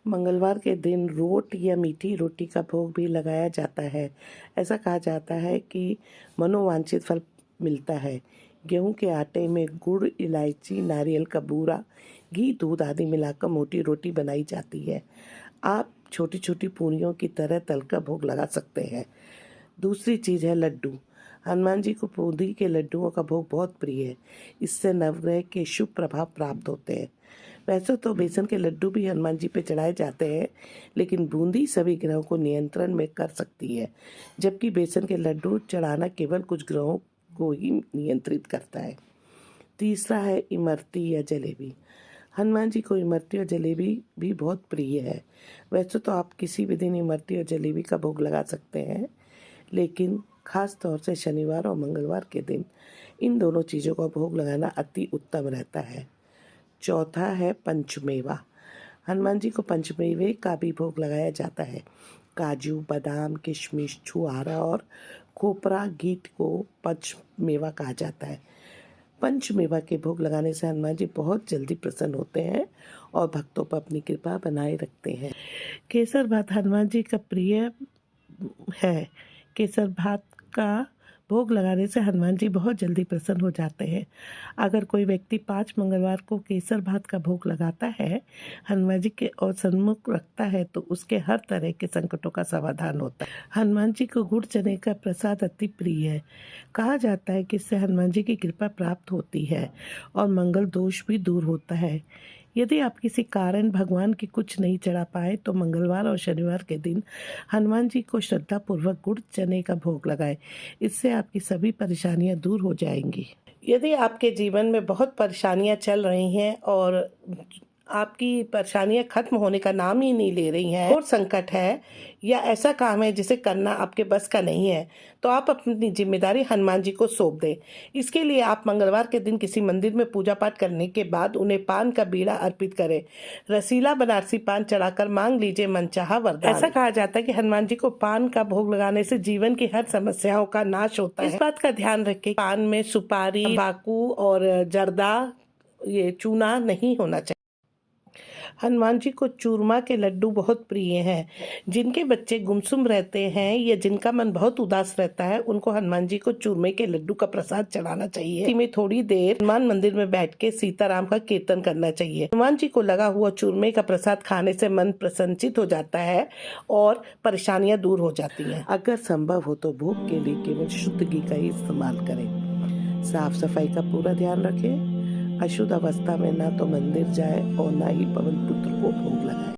मंगलवार के दिन रोट या मीठी रोटी का भोग भी लगाया जाता है। ऐसा कहा जाता है कि मनोवांछित फल मिलता है। गेहूं के आटे में गुड़, इलायची, नारियल का बूरा, घी, दूध आदि मिलाकर मोटी रोटी बनाई जाती है। आप छोटी छोटी पूरियों की तरह तलकर भोग लगा सकते हैं। दूसरी चीज़ है लड्डू। हनुमान जी को बूंदी के लड्डुओं का भोग बहुत प्रिय है। इससे नवग्रह के शुभ प्रभाव प्राप्त होते हैं। वैसे तो बेसन के लड्डू भी हनुमान जी पे चढ़ाए जाते हैं, लेकिन बूंदी सभी ग्रहों को नियंत्रण में कर सकती है, जबकि बेसन के लड्डू चढ़ाना केवल कुछ ग्रहों को ही नियंत्रित करता है। तीसरा है इमरती या जलेबी। हनुमान जी को इमरती और जलेबी भी बहुत प्रिय है। वैसे तो आप किसी भी दिन इमरती और जलेबी का भोग लगा सकते हैं, लेकिन खास तौर से शनिवार और मंगलवार के दिन इन दोनों चीज़ों का भोग लगाना अति उत्तम रहता है। चौथा है पंचमेवा। हनुमान जी को पंचमेवे का भी भोग लगाया जाता है। काजू, बादाम, किशमिश, छुआरा और खोपरा गीट को पंचमेवा कहा जाता है। पंचमेवा के भोग लगाने से हनुमान जी बहुत जल्दी प्रसन्न होते हैं और भक्तों पर अपनी कृपा बनाए रखते हैं। केसर भात हनुमान जी का प्रिय है। केसर भात का भोग लगाने से हनुमान जी बहुत जल्दी प्रसन्न हो जाते हैं। अगर कोई व्यक्ति 5 मंगलवार को केसर भात का भोग लगाता है, हनुमान जी के और सन्मुख रखता है, तो उसके हर तरह के संकटों का समाधान होता है। हनुमान जी को गुड़ चने का प्रसाद अति प्रिय है। कहा जाता है कि इससे हनुमान जी की कृपा प्राप्त होती है और मंगल दोष भी दूर होता है। यदि आप किसी कारण भगवान की कुछ नहीं चढ़ा पाए, तो मंगलवार और शनिवार के दिन हनुमान जी को श्रद्धापूर्वक गुड़ चने का भोग लगाएं। इससे आपकी सभी परेशानियां दूर हो जाएंगी। यदि आपके जीवन में बहुत परेशानियां चल रही हैं और आपकी परेशानियां खत्म होने का नाम ही नहीं ले रही हैं, और संकट है या ऐसा काम है जिसे करना आपके बस का नहीं है, तो आप अपनी जिम्मेदारी हनुमान जी को सौंप दें। इसके लिए आप मंगलवार के दिन किसी मंदिर में पूजा पाठ करने के बाद उन्हें पान का बीड़ा अर्पित करें। रसीला बनारसी पान चढ़ाकर मांग लीजिए मनचाहा वरदान। ऐसा कहा जाता है कि हनुमान जी को पान का भोग लगाने से जीवन की हर समस्याओं का नाश होता है। इस बात का ध्यान रखें, पान में सुपारी, तंबाकू और जर्दा, ये चूना नहीं होना चाहिए। हनुमान जी को चूरमा के लड्डू बहुत प्रिय हैं। जिनके बच्चे गुमसुम रहते हैं या जिनका मन बहुत उदास रहता है, उनको हनुमान जी को चूरमे के लड्डू का प्रसाद चढ़ाना चाहिए। इसी में थोड़ी देर हनुमान मंदिर में बैठ के सीताराम का कीर्तन करना चाहिए। हनुमान जी को लगा हुआ चूरमे का प्रसाद खाने से मन प्रसन्नचित हो जाता है और परेशानियां दूर हो जाती हैं। अगर संभव हो तो भोग के लिए केवल शुद्ध घी का ही इस्तेमाल करें। साफ सफाई का पूरा ध्यान रखें। अशुद्ध अवस्था में ना तो मंदिर जाए और ना ही पवन पुत्र को भोग लगाए।